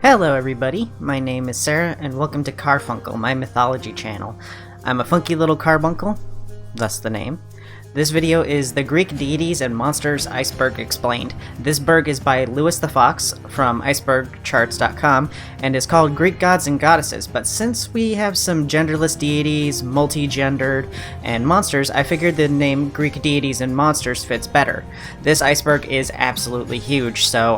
Hello everybody, my name is Sarah and welcome to Carfunkle, my mythology channel. I'm a funky little carbuncle, thus the name. This video is the Greek deities and monsters Iceberg explained. This berg is by Lewis the Fox from icebergcharts.com and is called Greek Gods and Goddesses, but since we have some genderless deities, multi-gendered, and monsters, I figured the name Greek deities and monsters fits better. This iceberg is absolutely huge, so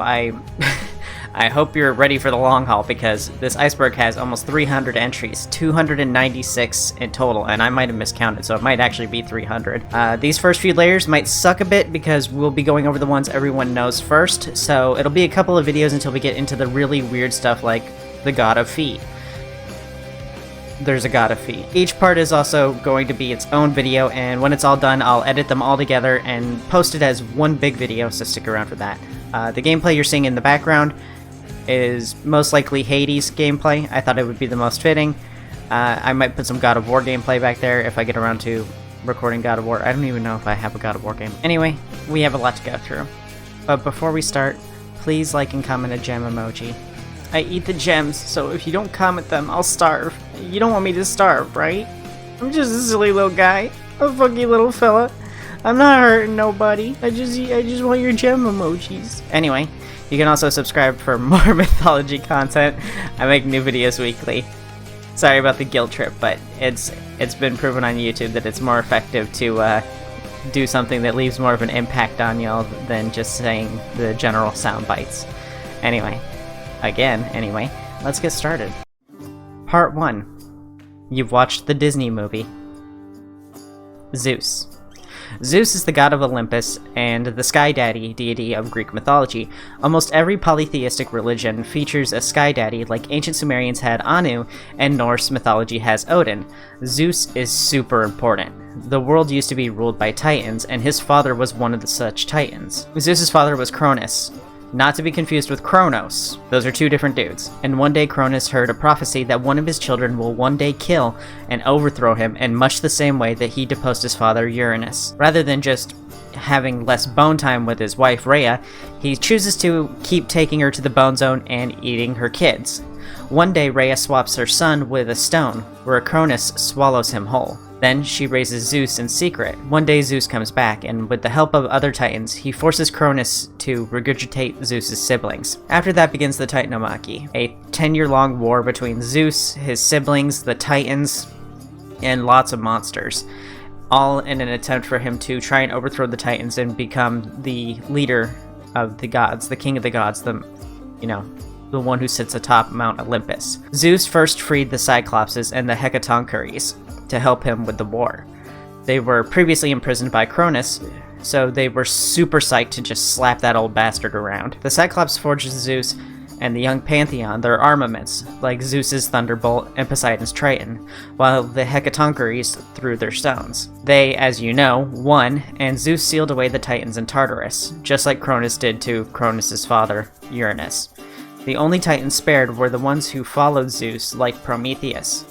I hope you're ready for the long haul because this iceberg has almost 300 entries, 296 in total, and I might have miscounted, so it might actually be 300. These first few layers might suck a bit because we'll be going over the ones everyone knows first, so it'll be a couple of videos until we get into the really weird stuff like the God of Feet. There's a God of Feet. Each part is also going to be its own video, and when it's all done, I'll edit them all together and post it as one big video, so stick around for that. The gameplay you're seeing in the background is most likely Hades gameplay. I thought it would be the most fitting. I might put some God of War gameplay back there if I get around to recording God of War. I don't even know if I have a God of War game. Anyway, we have a lot to go through. But before we start, please like and comment a gem emoji. I eat the gems, so if you don't comment them, I'll starve. You don't want me to starve, right? I'm just a silly little guy. A funky little fella. I'm not hurting nobody. I just want your gem emojis. Anyway, you can also subscribe for more mythology content. I make new videos weekly. Sorry about the guilt trip, but it's been proven on YouTube that it's more effective to do something that leaves more of an impact on y'all than just saying the general sound bites. Anyway, let's get started. Part 1. You've watched the Disney movie. Zeus. Zeus is the god of Olympus and the sky daddy deity of Greek mythology. Almost every polytheistic religion features a sky daddy, like ancient Sumerians had Anu, and Norse mythology has Odin. Zeus is super important. The world used to be ruled by titans, and his father was one of the such titans. Zeus's father was Cronus. Not to be confused with Kronos. Those are two different dudes. And one day Cronus heard a prophecy that one of his children will one day kill and overthrow him in much the same way that he deposed his father Uranus. Rather than just having less bone time with his wife Rhea, he chooses to keep taking her to the bone zone and eating her kids. One day Rhea swaps her son with a stone, where Cronus swallows him whole. Then she raises Zeus in secret. One day Zeus comes back, and with the help of other titans, he forces Cronus to regurgitate Zeus's siblings. After that begins the Titanomachy, a 10-year-long war between Zeus, his siblings, the titans, and lots of monsters, all in an attempt for him to try and overthrow the titans and become the leader of the gods, the king of the gods, the one who sits atop Mount Olympus. Zeus first freed the Cyclopses and the Hecatoncheires to help him with the war. They were previously imprisoned by Cronus, so they were super psyched to just slap that old bastard around. The Cyclops forges Zeus and the young Pantheon their armaments, like Zeus's Thunderbolt and Poseidon's Triton, while the Hecatoncheires threw their stones. They, as you know, won, and Zeus sealed away the Titans in Tartarus, just like Cronus did to Cronus's father, Uranus. The only Titans spared were the ones who followed Zeus, like Prometheus.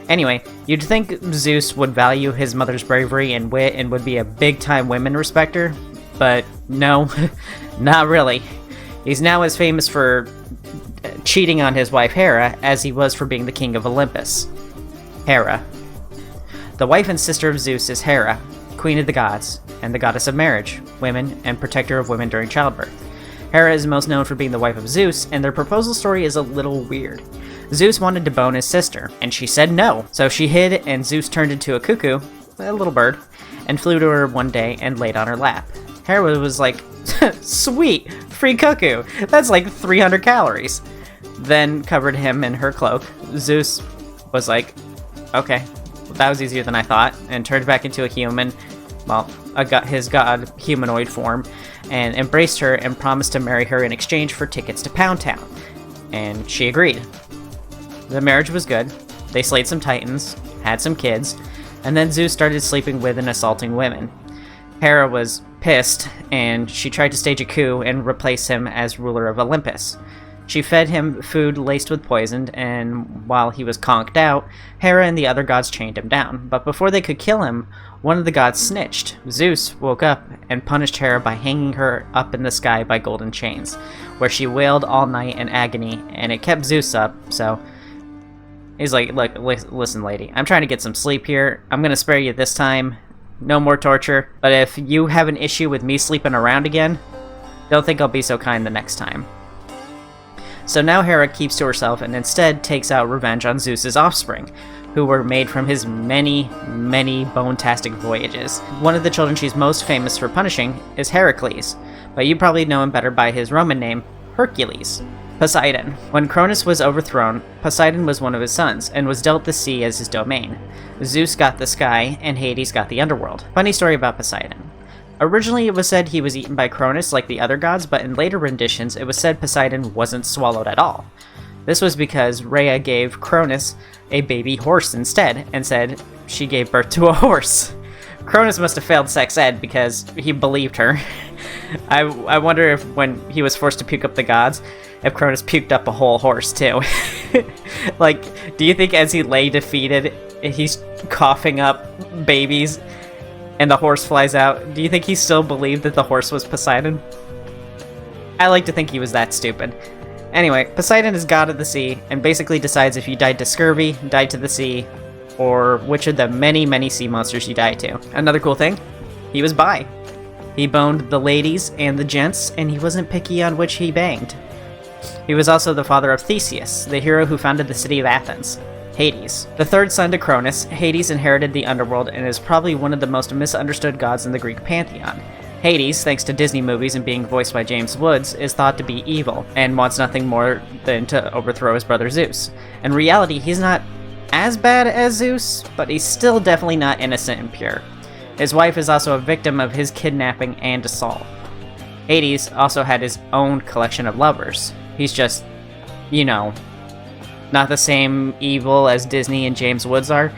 Anyway, you'd think Zeus would value his mother's bravery and wit and would be a big-time women respecter, but no, not really. He's now as famous for cheating on his wife Hera as he was for being the king of Olympus. Hera. The wife and sister of Zeus is Hera, queen of the gods, and the goddess of marriage, women, and protector of women during childbirth. Hera is most known for being the wife of Zeus, and their proposal story is a little weird. Zeus wanted to bone his sister, and she said no, so she hid and Zeus turned into a cuckoo, a little bird, and flew to her one day and laid on her lap. Hera was like, sweet, free cuckoo, that's like 300 calories. Then covered him in her cloak. Zeus was like, okay, well, that was easier than I thought, and turned back into a human, his god humanoid form, and embraced her and promised to marry her in exchange for tickets to Pound Town. And she agreed. The marriage was good. They slayed some titans, had some kids, and then Zeus started sleeping with and assaulting women. Hera was pissed, and she tried to stage a coup and replace him as ruler of Olympus. She fed him food laced with poison, and while he was conked out, Hera and the other gods chained him down. But before they could kill him, one of the gods snitched. Zeus woke up and punished Hera by hanging her up in the sky by golden chains, where she wailed all night in agony, and it kept Zeus up, so... He's like, look, listen, lady, I'm trying to get some sleep here. I'm gonna spare you this time. No more torture. But if you have an issue with me sleeping around again, don't think I'll be so kind the next time. So now Hera keeps to herself and instead takes out revenge on Zeus's offspring, who were made from his many, many bone-tastic voyages. One of the children she's most famous for punishing is Heracles, but you probably know him better by his Roman name, Hercules. Poseidon. When Cronus was overthrown, Poseidon was one of his sons, and was dealt the sea as his domain. Zeus got the sky, and Hades got the underworld. Funny story about Poseidon. Originally, it was said he was eaten by Cronus like the other gods, but in later renditions, it was said Poseidon wasn't swallowed at all. This was because Rhea gave Cronus a baby horse instead, and said she gave birth to a horse. Cronus must have failed sex ed because he believed her. I wonder if when he was forced to puke up the gods, if Cronus puked up a whole horse too. Like, do you think as he lay defeated, he's coughing up babies and the horse flies out? Do you think he still believed that the horse was Poseidon? I like to think he was that stupid. Anyway, Poseidon is god of the sea, and basically decides if you died to scurvy, died to the sea, or which of the many, many sea monsters you died to. Another cool thing, he was bi. He boned the ladies and the gents, and he wasn't picky on which he banged. He was also the father of Theseus, the hero who founded the city of Athens. Hades. The third son to Cronus, Hades inherited the underworld and is probably one of the most misunderstood gods in the Greek pantheon. Hades, thanks to Disney movies and being voiced by James Woods, is thought to be evil, and wants nothing more than to overthrow his brother Zeus. In reality, he's not as bad as Zeus, but he's still definitely not innocent and pure. His wife is also a victim of his kidnapping and assault. Hades also had his own collection of lovers. He's just, you know, not the same evil as Disney and James Woods are,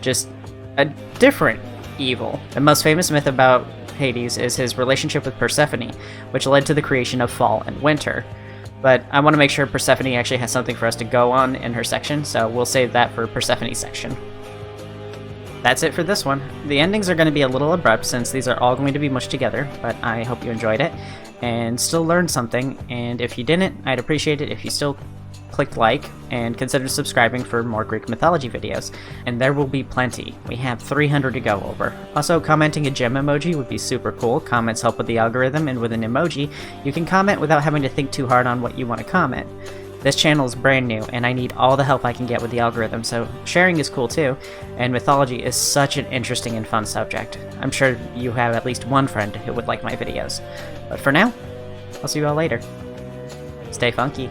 just a different evil. The most famous myth about Hades is his relationship with Persephone, which led to the creation of fall and winter. But I want to make sure Persephone actually has something for us to go on in her section, so we'll save that for Persephone's section. That's it for this one. The endings are going to be a little abrupt since these are all going to be mushed together, but I hope you enjoyed it and still learned something, and if you didn't, I'd appreciate it if you still clicked like and consider subscribing for more Greek mythology videos, and there will be plenty. We have 300 to go over. Also, commenting a gem emoji would be super cool. Comments help with the algorithm, and with an emoji, you can comment without having to think too hard on what you want to comment. This channel is brand new, and I need all the help I can get with the algorithm, so sharing is cool too, and mythology is such an interesting and fun subject. I'm sure you have at least one friend who would like my videos. But for now, I'll see you all later. Stay funky.